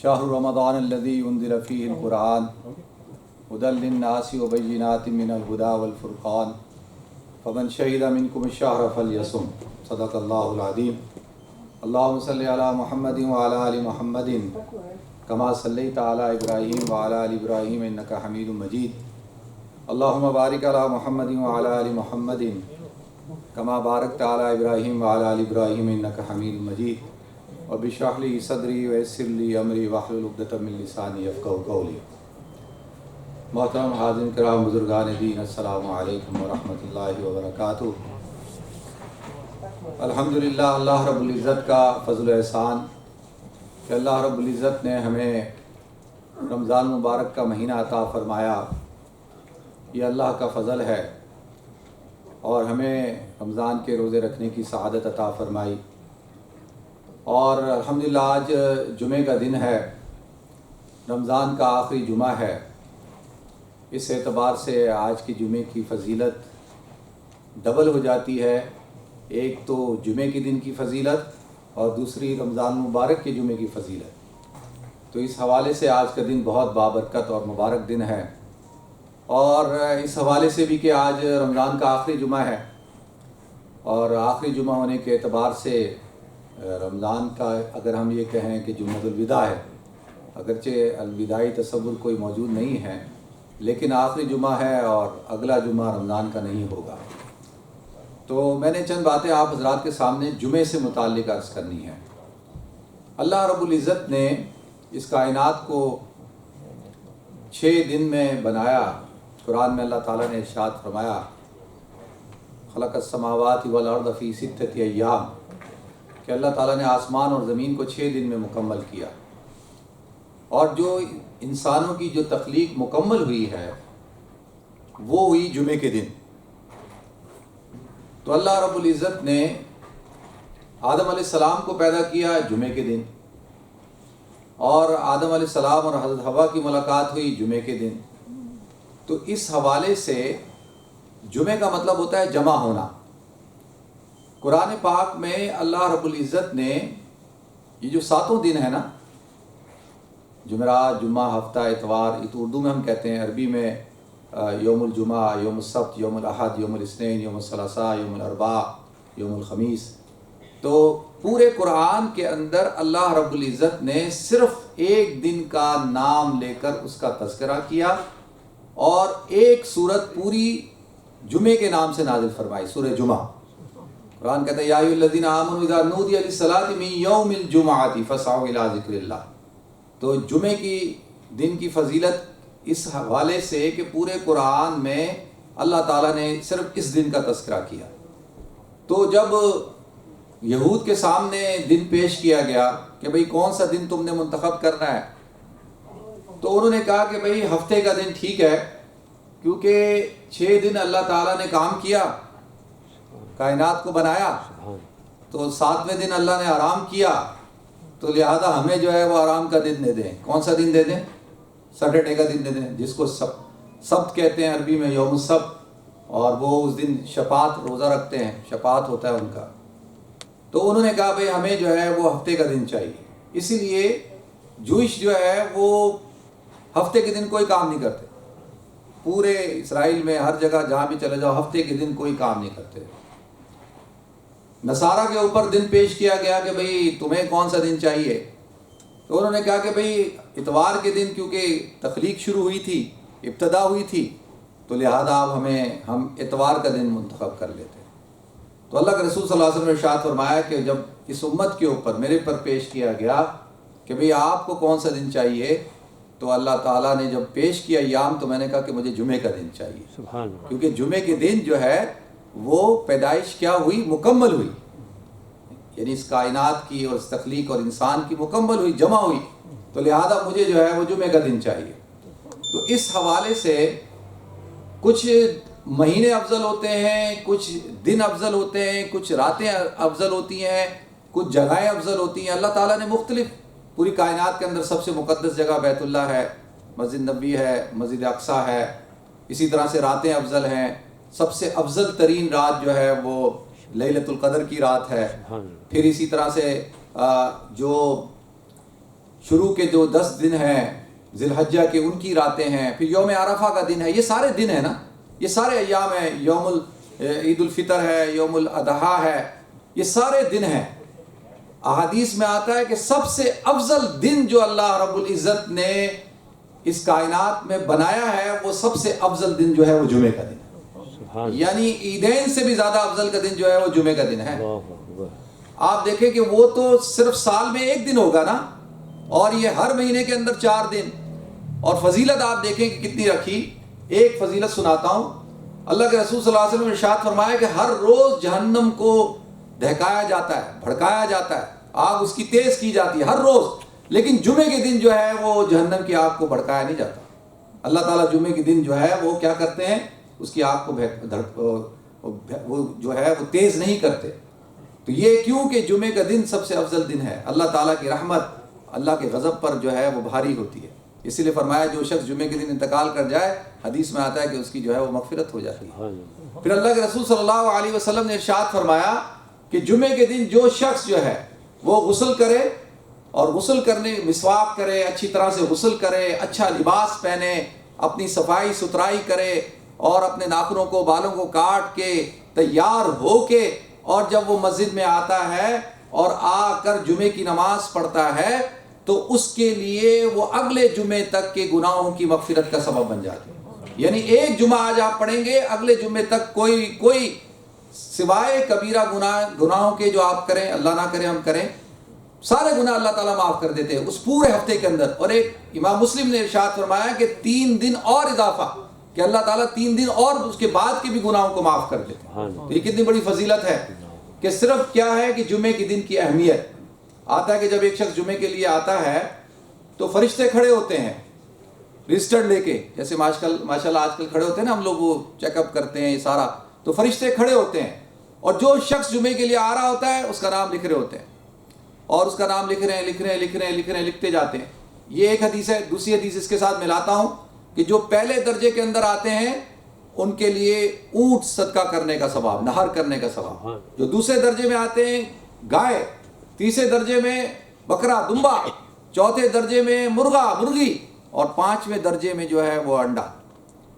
شهر رمضان الذي أنزل فيه القرآن هدى للناس وبينات من الهدى والفرقان فمن شهد منكم الشهر فليصم صدق الله العظيم. اللهم صل على محمد وعلى آل محمد كما صليت على إبراهيم وعلى آل إبراهيم إنك حميد مجيد. اللهم بارك على محمد وعلى آل محمد كما باركت على إبراهيم وعلى آل إبراهيم إنك حميد مجيد. رب اشرح لي صدري ويسر لي أمري واحلل عقدة من لساني يفقهوا قولي. محترم حاضرین کرام، بزرگان دین، السلام علیکم ورحمۃ اللہ وبرکاتہ. الحمدللہ، اللہ رب العزت کا فضل و احسان کہ اللہ رب العزت نے ہمیں رمضان مبارک کا مہینہ عطا فرمایا. یہ اللہ کا فضل ہے اور ہمیں رمضان کے روزے رکھنے کی سعادت عطا فرمائی. اور الحمدللہ آج جمعہ کا دن ہے، رمضان کا آخری جمعہ ہے. اس اعتبار سے آج کی جمعے کی فضیلت ڈبل ہو جاتی ہے. ایک تو جمعے کے دن کی فضیلت اور دوسری رمضان مبارک کے جمعے کی فضیلت. تو اس حوالے سے آج کا دن بہت بابرکت اور مبارک دن ہے. اور اس حوالے سے بھی کہ آج رمضان کا آخری جمعہ ہے اور آخری جمعہ ہونے کے اعتبار سے رمضان کا اگر ہم یہ کہیں کہ جمعۃ الوداع ہے، اگرچہ الوداعی تصور کوئی موجود نہیں ہے، لیکن آخری جمعہ ہے اور اگلا جمعہ رمضان کا نہیں ہوگا. تو میں نے چند باتیں آپ حضرات کے سامنے جمعے سے متعلق عرض کرنی ہے. اللہ رب العزت نے اس کائنات کو 6 دن میں بنایا. قرآن میں اللہ تعالیٰ نے ارشاد فرمایا خلق السماوات والارض فی 6 ایام، کہ اللہ تعالیٰ نے آسمان اور زمین کو 6 دن میں مکمل کیا. اور جو انسانوں کی جو تخلیق مکمل ہوئی ہے وہ ہوئی جمعے کے دن. تو اللہ رب العزت نے آدم علیہ السلام کو پیدا کیا جمعے کے دن، اور آدم علیہ السلام اور حضرت حوا کی ملاقات ہوئی جمعے کے دن. تو اس حوالے سے جمعے کا مطلب ہوتا ہے جمع ہونا. قرآن پاک میں اللہ رب العزت نے یہ جو 7 دن ہے نا، جمعرات، جمعہ، ہفتہ، اتوار، یہ تو اردو میں ہم کہتے ہیں، عربی میں یوم الجمعہ، یوم السبت، یوم الاحد، یوم الاثنین، یوم الثلاثاء، یوم الاربعاء، یوم الخمیس. تو پورے قرآن کے اندر اللہ رب العزت نے صرف ایک دن کا نام لے کر اس کا تذکرہ کیا اور ایک سورت پوری جمعے کے نام سے نازل فرمائی، سورہ جمعہ. قرآن کہتا ہے یا ایھا الذین آمنوا اذا نودی للصلاۃ من یوم الجمعۃ فاسعوا الی ذکر اللہ. تو جمعے کی دن کی فضیلت اس حوالے سے کہ پورے قرآن میں اللہ تعالیٰ نے صرف اس دن کا تذکرہ کیا. تو جب یہود کے سامنے دن پیش کیا گیا کہ بھئی کون سا دن تم نے منتخب کرنا ہے، تو انہوں نے کہا کہ بھئی ہفتے کا دن ٹھیک ہے، کیونکہ 6 دن اللہ تعالیٰ نے کام کیا، کائنات کو بنایا، تو 7ویں دن اللہ نے آرام کیا، تو لہذا ہمیں جو ہے وہ آرام کا دن دے دیں. کون سا دن دے دیں؟ سیٹرڈے کا دن دے دیں، جس کو سبت کہتے ہیں عربی میں، یوم السبت. اور وہ اس دن شفاعت روزہ رکھتے ہیں، شفاعت ہوتا ہے ان کا. تو انہوں نے کہا بھئی ہمیں جو ہے وہ ہفتے کا دن چاہیے. اسی لیے جوئش جو ہے وہ ہفتے کے دن کوئی کام نہیں کرتے. پورے اسرائیل میں ہر جگہ جہاں بھی چلے جاؤ ہفتے کے دن کوئی کام نہیں کرتے. نصارہ کے اوپر دن پیش کیا گیا کہ بھئی تمہیں کون سا دن چاہیے، تو انہوں نے کہا کہ بھئی اتوار کے دن کیونکہ تخلیق شروع ہوئی تھی، ابتدا ہوئی تھی، تو لہذا اب ہم اتوار کا دن منتخب کر لیتے. تو اللہ کے رسول صلی اللہ علیہ وسلم نے ارشاد فرمایا کہ جب اس امت کے اوپر میرے پر پیش کیا گیا کہ بھئی آپ کو کون سا دن چاہیے، تو اللہ تعالیٰ نے جب پیش کیا ایام، تو میں نے کہا کہ مجھے جمعے کا دن چاہیے. سبحان اللہ. کیونکہ جمعے کے دن جو ہے وہ پیدائش کیا ہوئی؟ مکمل ہوئی. یعنی اس کائنات کی اور اس تخلیق اور انسان کی مکمل ہوئی، جمع ہوئی. تو لہذا مجھے جو ہے وہ جمعے کا دن چاہیے. تو اس حوالے سے کچھ مہینے افضل ہوتے ہیں، کچھ دن افضل ہوتے ہیں، کچھ راتیں افضل ہوتی ہیں، کچھ جگہیں افضل ہوتی ہیں. اللہ تعالیٰ نے مختلف، پوری کائنات کے اندر سب سے مقدس جگہ بیت اللہ ہے، مسجد نبوی ہے، مسجد اقصیٰ ہے. اسی طرح سے راتیں افضل ہیں. سب سے افضل ترین رات جو ہے وہ لیلۃ القدر کی رات ہے. پھر اسی طرح سے جو شروع کے جو 10 دن ہیں ذی الحجہ کے ان کی راتیں ہیں، پھر یوم عرفہ کا دن ہے، یہ سارے دن ہیں نا، یہ سارے ایام ہیں، عید الفطر ہے، یوم الاضحیٰ ہے، یہ سارے دن ہیں۔ احادیث میں آتا ہے کہ سب سے افضل دن جو اللہ رب العزت نے اس کائنات میں بنایا ہے، وہ سب سے افضل دن جو ہے وہ جمعے کا دن ہے، یعنی عیدین سے بھی زیادہ افضل کا دن جو ہے وہ جمعے کا دن ہے۔ آپ دیکھیں کہ وہ تو صرف سال میں ایک دن ہوگا نا، اور یہ ہر مہینے کے اندر 4 دن، اور فضیلت آپ دیکھیں کہ کتنی رکھی۔ ایک فضیلت سناتا ہوں، اللہ کے رسول صلی اللہ علیہ وسلم نے ارشاد فرمایا کہ ہر روز جہنم کو دہکایا جاتا ہے، بھڑکایا جاتا ہے، آگ اس کی تیز کی جاتی ہے ہر روز، لیکن جمعے کے دن جو ہے وہ جہنم کی آگ کو بھڑکایا نہیں جاتا۔ اللہ تعالیٰ جمعے کے دن جو ہے وہ کیا کرتے ہیں، اس کی آگ کو وہ جو ہے وہ تیز نہیں کرتے۔ تو یہ کیوں کہ جمعے کا دن سب سے افضل دن ہے، اللہ تعالیٰ کی رحمت اللہ کے غضب پر جو ہے وہ بھاری ہوتی ہے، اسی لیے فرمایا جو شخص جمعے کے دن انتقال کر جائے، حدیث میں آتا ہے کہ اس کی جو ہے وہ مغفرت ہو جاتی ہے۔ پھر اللہ کے رسول صلی اللہ علیہ وسلم نے ارشاد فرمایا کہ جمعے کے دن جو شخص جو ہے وہ غسل کرے، اور غسل کرنے مسواک کرے، اچھی طرح سے غسل کرے، اچھا لباس پہنے، اپنی صفائی ستھرائی کرے، اور اپنے ناخنوں کو بالوں کو کاٹ کے تیار ہو کے، اور جب وہ مسجد میں آتا ہے اور آ کر جمعے کی نماز پڑھتا ہے تو اس کے لیے وہ اگلے جمعے تک کے گناہوں کی مغفرت کا سبب بن جاتی ہے۔ یعنی ایک جمعہ آج آپ پڑھیں گے، اگلے جمعے تک کوئی سوائے کبیرہ گناہوں کے جو آپ کریں، اللہ نہ کرے ہم کریں، سارے گناہ اللہ تعالیٰ معاف کر دیتے ہیں اس پورے ہفتے کے اندر۔ اور ایک امام مسلم نے ارشاد فرمایا کہ 3 دن اور اضافہ، کہ اللہ تعالیٰ 3 دن اور اس کے بعد کے بھی گناہوں کو معاف کر دیتے ہیں۔ تو یہ کتنی بڑی فضیلت ہے کہ صرف کیا ہے کہ جمعے کے دن کی اہمیت آتا ہے کہ جب ایک شخص جمعے کے لیے آتا ہے تو فرشتے کھڑے ہوتے ہیں رجسٹر لے کے، جیسے ماشاء اللہ آج کل کھڑے ہوتے ہیں نا، ہم لوگ وہ چیک اپ کرتے ہیں یہ سارا، تو فرشتے کھڑے ہوتے ہیں، اور جو شخص جمعے کے لیے آ رہا ہوتا ہے اس کا نام لکھ رہے ہوتے ہیں، اور اس کا نام لکھ رہے ہیں لکھتے جاتے ہیں۔ یہ ایک حدیث ہے۔ دوسری حدیث اس کے ساتھ ملاتا ہوں کہ جو پہلے درجے کے اندر آتے ہیں ان کے لیے اونٹ صدقہ کرنے کا ثواب، نہر کرنے کا ثواب، جو دوسرے درجے میں آتے ہیں گائے، تیسرے درجے میں بکرا دمبا، چوتھے درجے میں مرغا مرغی، اور 5ویں درجے میں جو ہے وہ انڈا،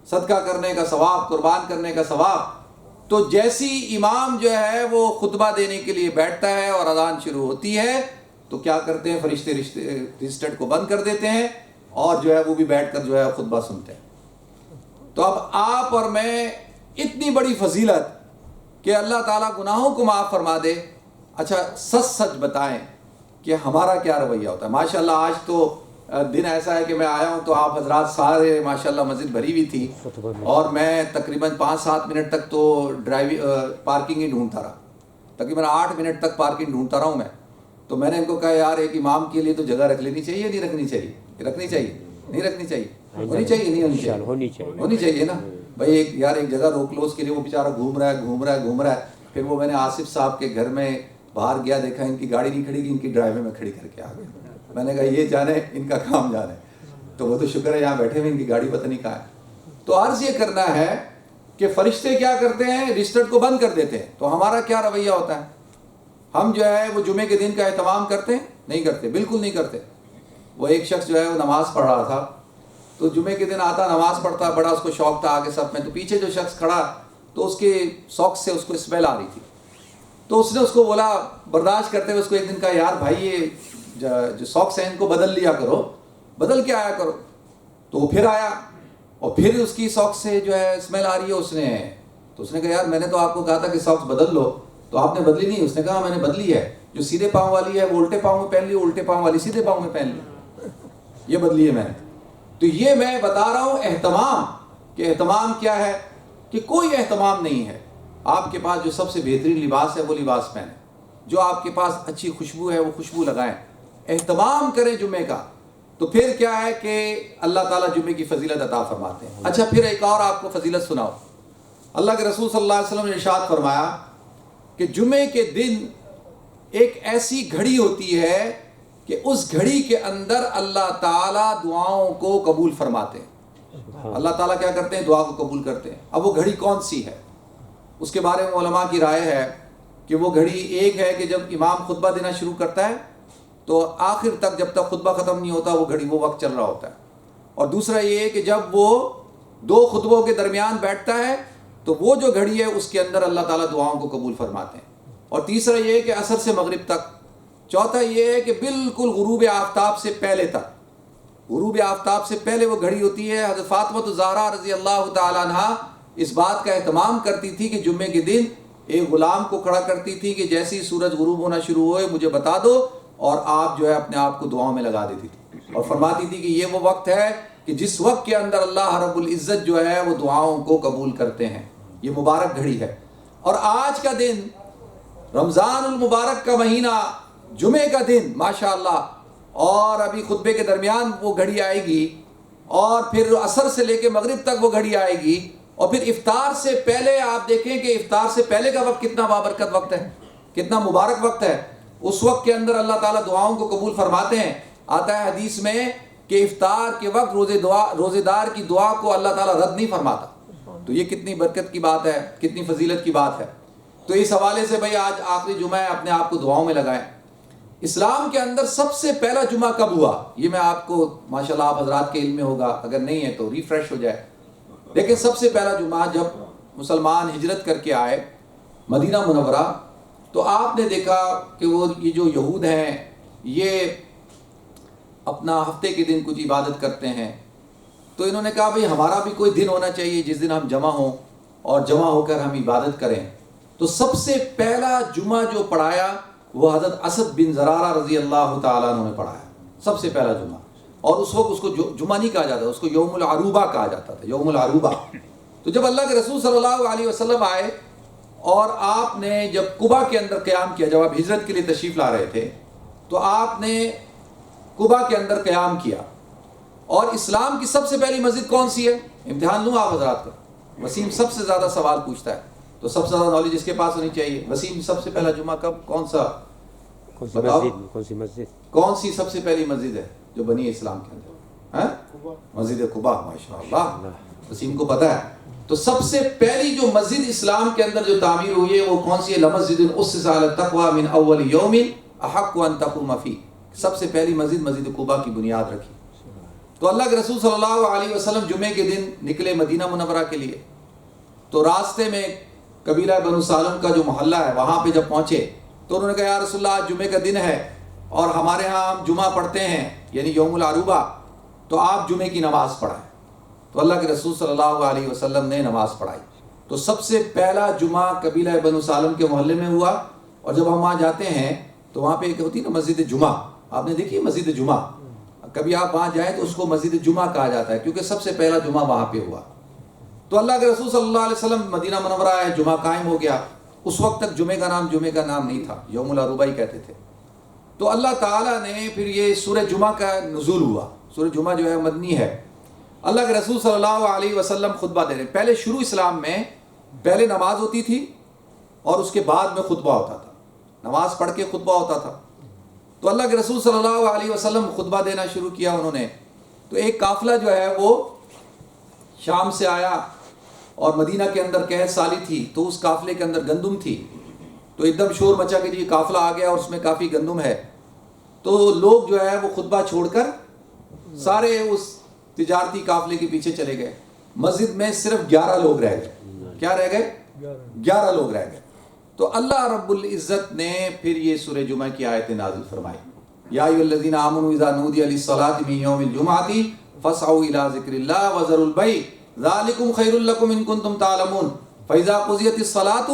صدقہ کرنے کا ثواب، قربان کرنے کا ثواب۔ تو جیسی امام جو ہے وہ خطبہ دینے کے لیے بیٹھتا ہے اور اذان شروع ہوتی ہے تو کیا کرتے ہیں، فرشتے رجسٹرڈ کو بند کر دیتے ہیں، اور جو ہے وہ بھی بیٹھ کر جو ہے خطبہ سنتے ہیں۔ تو اب آپ اور میں اتنی بڑی فضیلت کہ اللہ تعالیٰ گناہوں کو معاف فرما دے۔ اچھا سچ بتائیں کہ ہمارا کیا رویہ ہوتا ہے؟ ماشاءاللہ آج تو دن ایسا ہے کہ میں آیا ہوں تو آپ حضرات سارے ماشاءاللہ مسجد بھری ہوئی تھی، اور میں تقریباً 5-7 منٹ تک تو پارکنگ ہی ڈھونڈتا رہا، تقریباً 8 منٹ تک پارکنگ ڈھونڈتا رہا ہوں میں۔ تو میں نے ان کو کہا یار ایک امام کے لیے تو جگہ رکھ لینی چاہیے، نہیں رکھنی چاہیے، رکھنی چاہیے نہیں رکھنی چاہیے، ہونی چاہیے نہیں ہونی چاہیے نا بھائی، ایک جگہ روک لو اس کے لیے، وہ بیچارہ گھوم رہا ہے۔ پھر وہ میں نے آصف صاحب کے گھر میں باہر گیا، دیکھا ان کی گاڑی نہیں کھڑی کی، ان کی ڈرائیو میں کھڑی کر کے آ گیا۔ میں نے کہا یہ جانے ان کا کام جانے، تو وہ تو شکر ہے یہاں بیٹھے ہوئے، ان کی گاڑی پتہ نہیں کہاں ہے۔ تو عرض یہ کرنا ہے کہ فرشتے کیا کرتے ہیں، رجسٹر کو بند کر دیتے ہیں۔ تو ہمارا کیا رویہ ہوتا ہے؟ ہم جو ہے وہ جمعے کے دن کا اہتمام کرتے ہیں؟ نہیں کرتے، بالکل نہیں کرتے۔ وہ ایک شخص جو ہے وہ نماز پڑھ رہا تھا، تو جمعے کے دن آتا نماز پڑھتا، بڑا اس کو شوق تھا آگے صف میں، تو پیچھے جو شخص کھڑا تو اس کے ساکس سے اس کو اسمیل آ رہی تھی، تو اس نے اس کو بولا، برداشت کرتے ہوئے اس کو ایک دن کہا یار بھائی یہ جو ساکس ہیں ان کو بدل لیا کرو، بدل کے آیا کرو۔ تو وہ پھر آیا اور پھر اس کی ساکس سے جو ہے اسمیل آ رہی ہے، تو اس نے کہا یار میں نے تو آپ کو کہا تھا کہ ساکس بدل لو، تو آپ نے بدلی نہیں۔ اس نے کہا میں نے بدلی ہے، جو سیدھے پاؤں والی ہے وہ الٹے پاؤں میں پہن لی، الٹے پاؤں والی سیدھے پاؤں میں پہن لی، یہ بدلی ہے میں نے۔ تو یہ میں بتا رہا ہوں اہتمام، کہ اہتمام کیا ہے، کہ کوئی اہتمام نہیں ہے۔ آپ کے پاس جو سب سے بہترین لباس ہے وہ لباس پہنیں، جو آپ کے پاس اچھی خوشبو ہے وہ خوشبو لگائیں، اہتمام کریں جمعے کا۔ تو پھر کیا ہے کہ اللہ تعالیٰ جمعے کی فضیلت عطا فرماتے ہیں۔ اچھا پھر ایک اور آپ کو فضیلت سناؤ، اللہ کے رسول صلی اللہ علیہ وسلم نے ارشاد فرمایا کہ جمعے کے دن ایک ایسی گھڑی ہوتی ہے کہ اس گھڑی کے اندر اللہ تعالیٰ دعاؤں کو قبول فرماتے ہیں۔ اللہ تعالیٰ کیا کرتے ہیں، دعا کو قبول کرتے ہیں۔ اب وہ گھڑی کون سی ہے، اس کے بارے میں علماء کی رائے ہے کہ وہ گھڑی ایک ہے کہ جب امام خطبہ دینا شروع کرتا ہے تو آخر تک جب تک خطبہ ختم نہیں ہوتا وہ وقت چل رہا ہوتا ہے. اور دوسرا یہ ہے کہ جب وہ دو خطبوں کے درمیان بیٹھتا ہے تو وہ جو گھڑی ہے اس کے اندر اللہ تعالیٰ دعاؤں کو قبول فرماتے ہیں. اور تیسرا یہ ہے کہ عصر سے مغرب تک. چوتھا یہ ہے کہ بالکل غروب آفتاب سے پہلے تک، غروب آفتاب سے پہلے وہ گھڑی ہوتی ہے. حضرت فاطمہ الزہرا رضی اللہ تعالیٰ عنہ اس بات کا اہتمام کرتی تھی کہ جمعے کے دن ایک غلام کو کھڑا کرتی تھی کہ جیسے ہی سورج غروب ہونا شروع ہوئے مجھے بتا دو، اور آپ جو ہے اپنے آپ کو دعاؤں میں لگا دیتی تھی اور فرماتی تھی کہ یہ وہ وقت ہے کہ جس وقت کے اندر اللہ رب العزت جو ہے وہ دعاؤں کو قبول کرتے ہیں. یہ مبارک گھڑی ہے. اور آج کا دن رمضان المبارک کا مہینہ، جمعے کا دن ماشاءاللہ، اور ابھی خطبے کے درمیان وہ گھڑی آئے گی، اور پھر عصر سے لے کے مغرب تک وہ گھڑی آئے گی، اور پھر افطار سے پہلے آپ دیکھیں کہ افطار سے پہلے کا وقت کتنا بابرکت وقت ہے، کتنا مبارک وقت ہے. اس وقت کے اندر اللہ تعالیٰ دعاؤں کو قبول فرماتے ہیں. آتا ہے حدیث میں کہ افطار کے وقت روزے دار کی دعا کو اللہ تعالیٰ رد نہیں فرماتا. تو یہ کتنی برکت کی بات ہے، کتنی فضیلت کی بات ہے. تو اس حوالے سے بھائی آج آخری جمعہ ہے، اپنے آپ کو دعاؤں میں لگائیں. اسلام کے اندر سب سے پہلا جمعہ کب ہوا؟ یہ میں آپ کو ماشاءاللہ آپ حضرات کے علم میں ہوگا، اگر نہیں ہے تو ریفریش ہو جائے. لیکن سب سے پہلا جمعہ جب مسلمان ہجرت کر کے آئے مدینہ منورہ، تو آپ نے دیکھا کہ یہ جو یہود ہیں یہ اپنا ہفتے کے دن کچھ عبادت کرتے ہیں. تو انہوں نے کہا بھئی ہمارا بھی کوئی دن ہونا چاہیے جس دن ہم جمع ہوں اور جمع ہو کر ہم عبادت کریں. تو سب سے پہلا جمعہ جو پڑھایا وہ حضرت اسد بن زرارہ رضی اللہ تعالیٰ عنہ نے پڑھایا، سب سے پہلا جمعہ. اور اس وقت اس کو جمعہ نہیں کہا جاتا، اس کو یوم العروبہ کہا جاتا تھا، یوم العروبہ. تو جب اللہ کے رسول صلی اللہ علیہ وسلم آئے اور آپ نے جب قباء کے اندر قیام کیا، جب آپ ہجرت کے لیے تشریف لا رہے تھے تو آپ نے قباء کے اندر قیام کیا. اور اسلام کی سب سے پہلی مسجد کون سی ہے؟ امتحان لوں آپ حضرات کا. وسیم سب سے زیادہ سوال پوچھتا ہے، تو سب سے زیادہ نالج اس کے پاس ہونی چاہیے. وسیم سب سے پہلا جمعہ کب، کون سا، کون سی سب سے پہلی مسجد ہے جو بنی اسلام کے اندر؟ مسجد قباء. ماشاءاللہ وسیم کو پتا ہے. تو سب سے پہلی جو مسجد اسلام کے اندر جو تعمیر ہوئی ہے وہ کون سی ہے؟ لمسجد اسست علی التقوی من اول یوم احق ان تقوم فیہ. سب سے پہلی مسجد قباء کی بنیاد رکھی. تو اللہ کے رسول صلی اللہ علیہ وسلم جمعے کے دن نکلے مدینہ منورہ کے لیے. تو راستے میں قبیلہ بنو سالم کا جو محلہ ہے وہاں پہ جب پہنچے تو انہوں نے کہا یا رسول اللہ آج جمعے کا دن ہے اور ہمارے ہاں ہم جمعہ پڑھتے ہیں یعنی یوم العروبہ، تو آپ جمعے کی نماز پڑھائیں. تو اللہ کے رسول صلی اللہ علیہ وسلم نے نماز پڑھائی. تو سب سے پہلا جمعہ قبیلہ بنو سالم کے محلے میں ہوا. اور جب ہم وہاں جاتے ہیں تو وہاں پہ ایک ہوتی ہے نا مسجد جمعہ، آپ نے دیکھی مسجد جمعہ، کبھی آپ وہاں جائیں تو اس کو مسجد جمعہ کہا جاتا ہے کیونکہ سب سے پہلا جمعہ وہاں پہ ہوا. تو اللہ کے رسول صلی اللہ علیہ وسلم مدینہ منورہ آئے، جمعہ قائم ہو گیا. اس وقت تک جمعے کا نام نہیں تھا، یوم العروبہ ہی کہتے تھے. تو اللہ تعالیٰ نے پھر یہ سورہ جمعہ کا نزول ہوا. سورہ جمعہ جو ہے مدنی ہے. اللہ کے رسول صلی اللہ علیہ وسلم خطبہ دے رہے. پہلے شروع اسلام میں پہلے نماز ہوتی تھی اور اس کے بعد میں خطبہ ہوتا تھا، نماز پڑھ کے خطبہ ہوتا تھا. تو اللہ کے رسول صلی اللہ علیہ وسلم خطبہ دینا شروع کیا انہوں نے. تو ایک قافلہ جو ہے وہ شام سے آیا اور مدینہ کے اندر قحط سالی تھی، تو اس قافلے کے اندر گندم تھی. تو ایک دم شور مچا کہ جی قافلہ آ گیا اور اس میں کافی گندم ہے. تو لوگ جو ہے وہ خطبہ چھوڑ کر سارے اس تجارتی قافلے کے پیچھے چلے گئے. مسجد میں صرف 11 لوگ رہ گئے. کیا رہ گئے؟ 11 لوگ رہ گئے. تو اللہ رب العزت نے پھر یہ سورہ جمعہ کی آیت نازل فرمائی. یا ایھا الذین آمنوا اذا نودی للصلاۃ من یوم الجمعۃ فاسعوا الی ذکر اللہ وذروا البیع ذالکم خیر لکم ان کنتم تعلمون فاذا قضیت الصلاۃ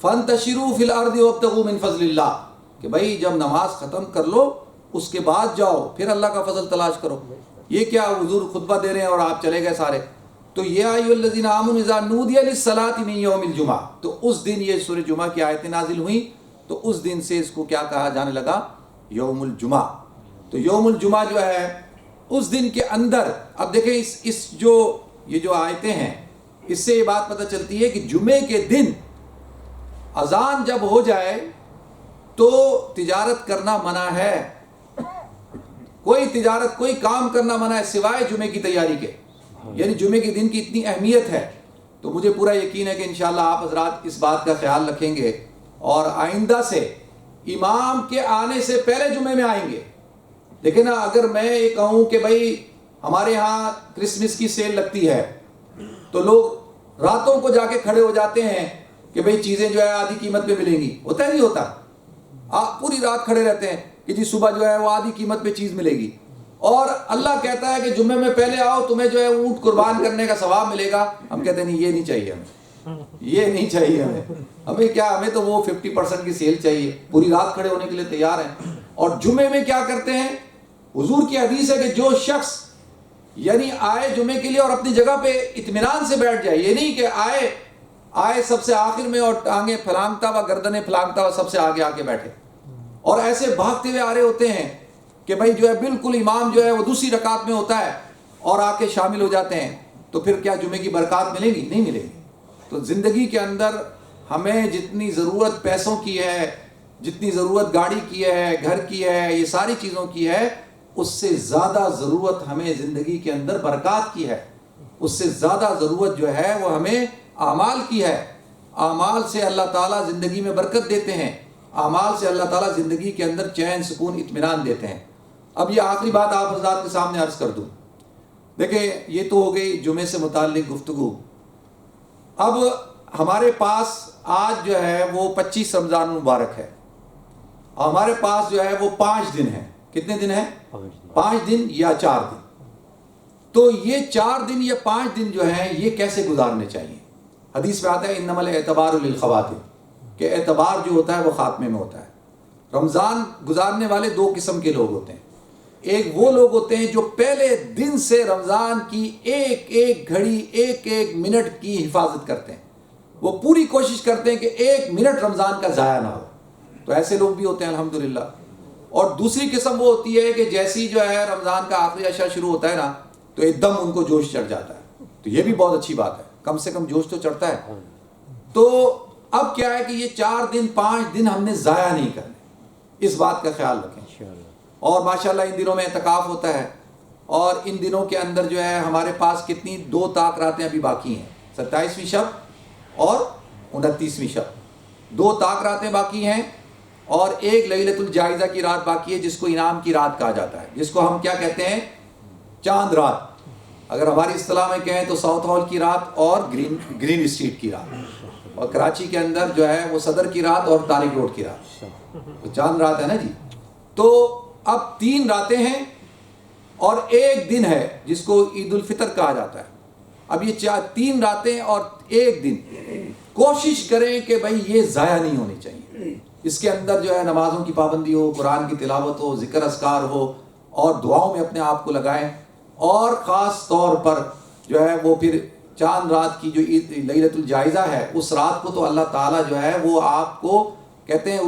فانتشروا فی الارض وابتغوا من فضل اللہ. کہ بھائی جب نماز ختم کر لو اس کے بعد جاؤ پھر اللہ کا فضل تلاش کرو. یہ کیا حضور خطبہ دے رہے ہیں اور آپ چلے گئے سارے. تو یا ایھا الذین آمنوا اذا نودی للصلاۃ من یوم الجمعہ، تو اس دن یہ سورہ جمعہ کی آیتیں نازل ہوئیں. تو اس دن سے اس کو کیا کہا جانے لگا؟ یوم الجمعہ. تو یوم الجمعہ جو ہے اس دن کے اندر، اب دیکھیں اس یہ جو آیتیں ہیں اس سے یہ بات پتہ چلتی ہے کہ جمعے کے دن اذان جب ہو جائے تو تجارت کرنا منع ہے. کوئی تجارت کوئی کام کرنا منع ہے سوائے جمعے کی تیاری کے. یعنی جمعے کے دن کی اتنی اہمیت ہے. تو مجھے پورا یقین ہے کہ انشاءاللہ آپ حضرات اس بات کا خیال رکھیں گے اور آئندہ سے امام کے آنے سے پہلے جمعے میں آئیں گے. لیکن اگر میں یہ کہوں کہ بھائی ہمارے ہاں کرسمس کی سیل لگتی ہے تو لوگ راتوں کو جا کے کھڑے ہو جاتے ہیں کہ بھئی چیزیں جو ہے آدھی قیمت پہ ملیں گی. ہوتا ہے نہیں ہوتا؟ آپ پوری رات کھڑے رہتے ہیں کہ جی صبح جو ہے وہ آدھی قیمت پہ چیز ملے گی. اور اللہ کہتا ہے کہ جمعے میں پہلے آؤ تمہیں جو ہے اونٹ قربان کرنے کا ثواب ملے گا. ہم کہتے ہیں نہیں یہ نہیں چاہیے ہمیں, یہ نہیں چاہیے ہمیں کیا, ہمیں تو وہ 50% کی سیل چاہیے. پوری رات کھڑے ہونے کے لیے تیار ہیں. اور جمعے میں کیا کرتے ہیں, حضور کی حدیث ہے کہ جو شخص یعنی آئے جمعے کے لیے اور اپنی جگہ پہ اطمینان سے بیٹھ جائے, یہ نہیں کہ آئے سب سے آخر میں اور ٹانگیں پھلانگتا ہوا گردنیں پھلانگتا ہوا سب سے آگے آ کے بیٹھے, اور ایسے بھاگتے ہوئے آ رہے ہوتے ہیں کہ بھائی جو ہے بالکل امام جو ہے وہ دوسری رکعت میں ہوتا ہے اور آ کے شامل ہو جاتے ہیں. تو پھر کیا جمعے کی برکات ملے گی؟ نہیں ملے گی. تو زندگی کے اندر ہمیں جتنی ضرورت پیسوں کی ہے, جتنی ضرورت گاڑی کی ہے, گھر کی ہے, یہ ساری چیزوں کی ہے, اس سے زیادہ ضرورت ہمیں زندگی کے اندر برکات کی ہے. اس سے زیادہ ضرورت جو ہے وہ ہمیں اعمال کی ہے. اعمال سے اللہ تعالیٰ زندگی میں برکت دیتے ہیں, اعمال سے اللہ تعالیٰ زندگی کے اندر چین سکون اطمینان دیتے ہیں. اب یہ آخری بات آپ حضرات کے سامنے عرض کر دوں. دیکھیں یہ تو ہو گئی جمعے سے متعلق گفتگو. اب ہمارے پاس آج جو ہے وہ 25 رمضان مبارک ہے, اور ہمارے پاس جو ہے وہ 5 دن ہیں. کتنے دن ہیں؟ 5 دن یا 4 دن. تو یہ 4 دن یا 5 دن جو ہیں یہ کیسے گزارنے چاہیے؟ حدیث میں آتا ہے انما الاعتبار للخواتم, کہ اعتبار جو ہوتا ہے وہ خاتمے میں ہوتا ہے. رمضان گزارنے والے 2 قسم کے لوگ ہوتے ہیں. ایک وہ لوگ ہوتے ہیں جو پہلے دن سے رمضان کی ایک ایک گھڑی ایک ایک منٹ کی حفاظت کرتے ہیں, وہ پوری کوشش کرتے ہیں کہ 1 منٹ رمضان کا ضائع نہ ہو. تو ایسے لوگ بھی ہوتے ہیں الحمدللہ. اور دوسری قسم وہ ہوتی ہے کہ جیسی جو ہے رمضان کا آخری عشرہ شروع ہوتا ہے نا تو ایک دم ان کو جوش چڑھ جاتا ہے. تو یہ بھی بہت اچھی بات ہے, کم سے کم جوش تو چڑھتا ہے. تو اب کیا ہے کہ یہ 4 دن 5 دن ہم نے ضائع نہیں کرنے, اس بات کا خیال رکھیں. اور ماشاءاللہ ان دنوں میں اعتکاف ہوتا ہے, اور ان دنوں کے اندر جو ہے ہمارے پاس کتنی 2 طاق راتیں ابھی باقی ہیں, 27ویں شب اور 29ویں شب. 2 طاق راتیں باقی ہیں, اور ایک لیلۃ الجائزہ کی رات باقی ہے جس کو انعام کی رات کہا جاتا ہے, جس کو ہم کیا کہتے ہیں, چاند رات. اگر ہماری اصطلاح میں کہیں تو ساؤتھ ہال کی رات اور گرین اسٹریٹ کی رات, اور کراچی کے اندر جو ہے وہ صدر کی رات اور طارق روڈ کی رات. تو چاند رات ہے نا جی. تو اب 3 راتیں ہیں اور 1 دن ہے جس کو عید الفطر کہا جاتا ہے. اب یہ 3 راتیں اور 1 دن کوشش کریں کہ بھائی یہ ضائع نہیں ہونی چاہیے. اس کے اندر جو ہے نمازوں کی پابندی ہو, قرآن کی تلاوت ہو, ذکر اذکار ہو, اور دعاؤں میں اپنے آپ کو لگائیں. اور خاص طور پر جو ہے وہ پھر چاند رات کی جو لیلۃ الجائزہ ہے اس رات کو تو اللہ تعالیٰ جو ہے وہ آپ کو کہتے ہیں,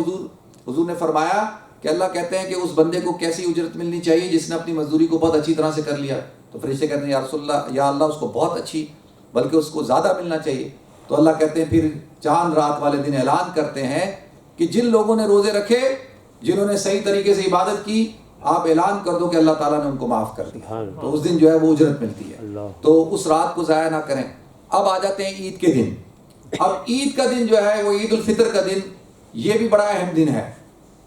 حضور نے فرمایا کہ اللہ کہتے ہیں کہ اس بندے کو کیسی اجرت ملنی چاہیے جس نے اپنی مزدوری کو بہت اچھی طرح سے کر لیا. تو فرشتے کہتے ہیں یا رسول اللہ, یا اللہ اس کو بہت اچھی, بلکہ اس کو زیادہ ملنا چاہیے. تو اللہ کہتے ہیں پھر چاند رات والے دن اعلان کرتے ہیں کہ جن لوگوں نے روزے رکھے, جنہوں نے صحیح طریقے سے عبادت کی, آپ اعلان کر دو کہ اللہ تعالیٰ نے ان کو معاف کر دیا. تو اس دن جو ہے وہ اجرت ملتی ہے. تو اس رات کو ضائع نہ کریں. اب آ جاتے ہیں عید کے دن. اب عید کا دن جو ہے وہ عید الفطر کا دن, یہ بھی بڑا اہم دن ہے.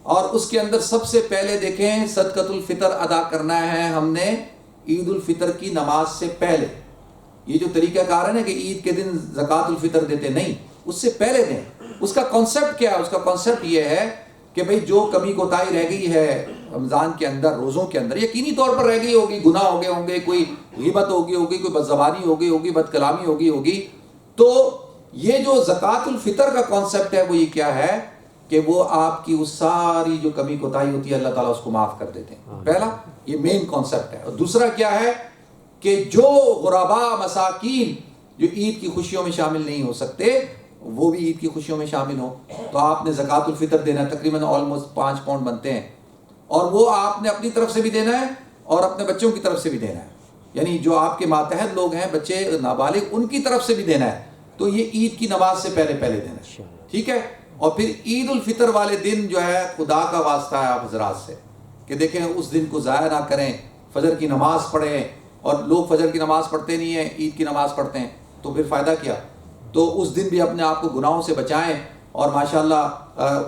اور اس کے اندر سب سے پہلے دیکھیں صدقۃ الفطر ادا کرنا ہے ہم نے عید الفطر کی نماز سے پہلے. یہ جو طریقہ کار ہے نا کہ عید کے دن زکوٰۃ الفطر دیتے, نہیں, اس سے پہلے دیں. اس کا کانسیپٹ کیا ہے؟ اس کا کانسیپٹ یہ ہے کہ بھئی جو کمی کوتاہی رہ گئی ہے رمضان کے اندر, روزوں کے اندر, یقینی طور پر رہ گئی ہوگی, گناہ ہو گئے ہوں گے, کوئی غیبت ہوگی, کوئی بدزبانی ہوگی, بد کلامی ہوگی. تو یہ جو زکوٰۃ الفطر کا کانسیپٹ ہے وہ یہ کیا ہے کہ وہ آپ کی اس ساری جو کمی کوتاہی ہوتی ہے اللہ تعالیٰ اس کو معاف کر دیتے ہیں. پہلا یہ مین کانسیپٹ ہے. اور دوسرا کیا ہے کہ جو غرباء مساکین جو عید کی خوشیوں میں شامل نہیں ہو سکتے وہ بھی عید کی خوشیوں میں شامل ہوں. تو آپ نے زکوٰۃ الفطر دینا ہے, تقریباً آلموسٹ 5 پاؤنڈ بنتے ہیں, اور وہ آپ نے اپنی طرف سے بھی دینا ہے اور اپنے بچوں کی طرف سے بھی دینا ہے. یعنی جو آپ کے ماتحت لوگ ہیں, بچے نابالغ, ان کی طرف سے بھی دینا ہے. تو یہ عید کی نماز سے پہلے دینا ہے, ٹھیک ہے. اور پھر عید الفطر والے دن جو ہے خدا کا واسطہ ہے آپ حضرات سے کہ دیکھیں اس دن کو ضائع نہ کریں, فجر کی نماز پڑھیں. اور لوگ فجر کی نماز پڑھتے نہیں ہیں, عید کی نماز پڑھتے ہیں, تو پھر فائدہ کیا. تو اس دن بھی اپنے آپ کو گناہوں سے بچائیں اور ماشاءاللہ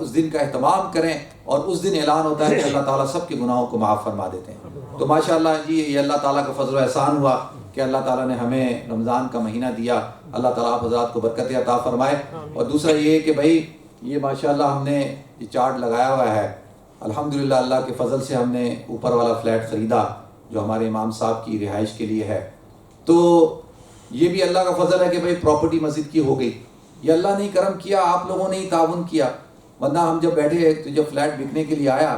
اس دن کا اہتمام کریں. اور اس دن اعلان ہوتا ہے کہ اللہ تعالیٰ سب کے گناہوں کو معاف فرما دیتے ہیں. تو ماشاءاللہ جی یہ اللہ تعالیٰ کا فضل و احسان ہوا کہ اللہ تعالیٰ نے ہمیں رمضان کا مہینہ دیا. اللہ تعالیٰ آپ حضرات کو برکت عطا فرمائے. اور دوسرا یہ ہے کہ بھائی یہ ماشاءاللہ ہم نے یہ چارٹ لگایا ہوا ہے, الحمدللہ اللہ کے فضل سے ہم نے اوپر والا فلیٹ خریدا جو ہمارے امام صاحب کی رہائش کے لیے ہے. تو یہ بھی اللہ کا فضل ہے کہ بھائی پراپرٹی مسجد کی ہو گئی. یہ اللہ نے کرم کیا, آپ لوگوں نے ہی تعاون کیا. ورنہ ہم جب بیٹھے تو جب فلیٹ بکنے کے لیے آیا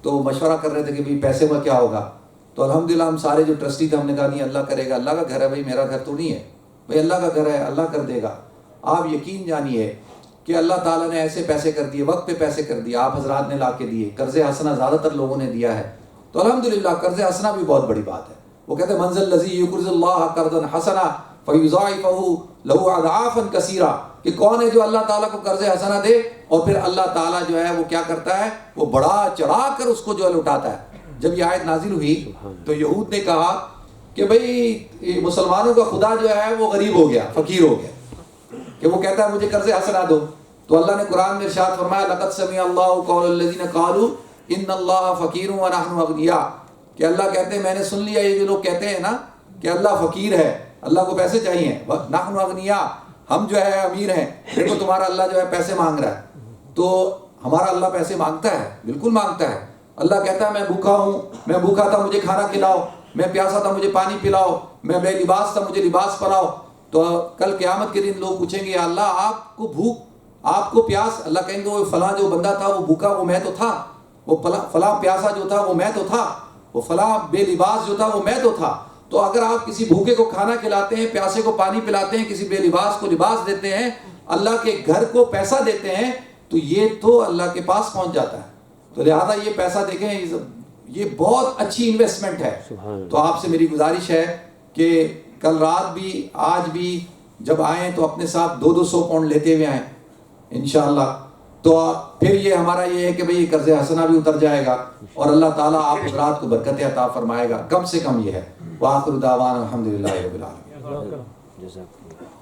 تو مشورہ کر رہے تھے کہ بھائی پیسے میں کیا ہوگا. تو الحمدللہ ہم سارے جو ٹرسٹی تھے ہم نے کہا نہیں اللہ کرے گا, اللہ کا گھر ہے بھائی, میرا گھر تو نہیں ہے بھائی, اللہ کا گھر ہے, اللہ کر دے گا. آپ یقین جانیے کہ اللہ تعالیٰ نے ایسے پیسے کر دیے, وقت پہ پیسے کر دیے, آپ حضرات نے لا کے دیے. قرض حسنہ زیادہ تر لوگوں نے دیا ہے. تو الحمدللہ قرض حسنہ بھی بہت بڑی بات ہے. وہ کہتے ہیں منزل الذی یقرض اللہ قرضا حسنا فیضاعفہ لہ اضعافا کثیرا, کہ کون ہے جو اللہ تعالیٰ کو قرض حسنہ دے اور پھر اللہ تعالیٰ جو ہے وہ کیا کرتا ہے, وہ بڑا چڑھا کر اس کو جو ہے لوٹاتا ہے. جب یہ آیت نازل ہوئی تو یہود نے کہا کہ بھئی مسلمانوں کا خدا جو ہے وہ غریب ہو گیا, فقیر ہو گیا, کہ وہ کہتا ہے مجھے قرض حسنہ دو. تو اللہ نے قرآن میں ارشاد فرمایا لقد سمع اللہ قول الذین قالوا ان اللہ فقیر ونحن اغنیاء, کہ اللہ کہتے ہیں میں نے سن لیا یہ جو لوگ کہتے ہیں نا کہ اللہ فقیر ہے, اللہ کو پیسے چاہیے, نحن اغنیاء, ہم جو ہے امیر ہیں, دیکھو تمہارا اللہ جو ہے پیسے مانگ رہا ہے. تو ہمارا اللہ پیسے مانگتا ہے, بالکل مانگتا ہے. اللہ کہتا ہے میں بھوکا ہوں, میں بھوکا تھا مجھے کھانا کھلاؤ, میں پیاسا تھا مجھے پانی پلاؤ, میں بے لباس تھا مجھے لباس پہناؤ. تو کل قیامت کے دن لوگ پوچھیں گے یا اللہ آپ کو بھوک, آپ کو پیاس, اللہ کہیں گے وہ فلاں جو بندہ تھا وہ بھوکا وہ میں تو تھا, وہ فلاں پیاسا جو تھا وہ میں تو تھا, وہ فلاں بے لباس جو تھا وہ میں تو تھا. تو اگر آپ کسی بھوکے کو کھانا کھلاتے ہیں, پیاسے کو پانی پلاتے ہیں, کسی بے لباس کو لباس دیتے ہیں, اللہ کے گھر کو پیسہ دیتے ہیں, تو یہ تو اللہ کے پاس پہنچ جاتا ہے. تو لہذا یہ پیسہ دیکھیں یہ بہت اچھی انویسٹمنٹ ہے. تو آپ سے میری گزارش ہے کہ کل رات بھی آج بھی جب آئیں تو اپنے ساتھ 200 پاؤنڈ لیتے ہوئے آئیں انشاءاللہ. تو پھر یہ ہمارا یہ ہے کہ بھئی قرض حسنہ بھی اتر جائے گا اور اللہ تعالیٰ آپ حضرات کو برکت عطا فرمائے گا. کم سے کم یہ ہے. وآخر دعوانا الحمدللہ رب العالمین.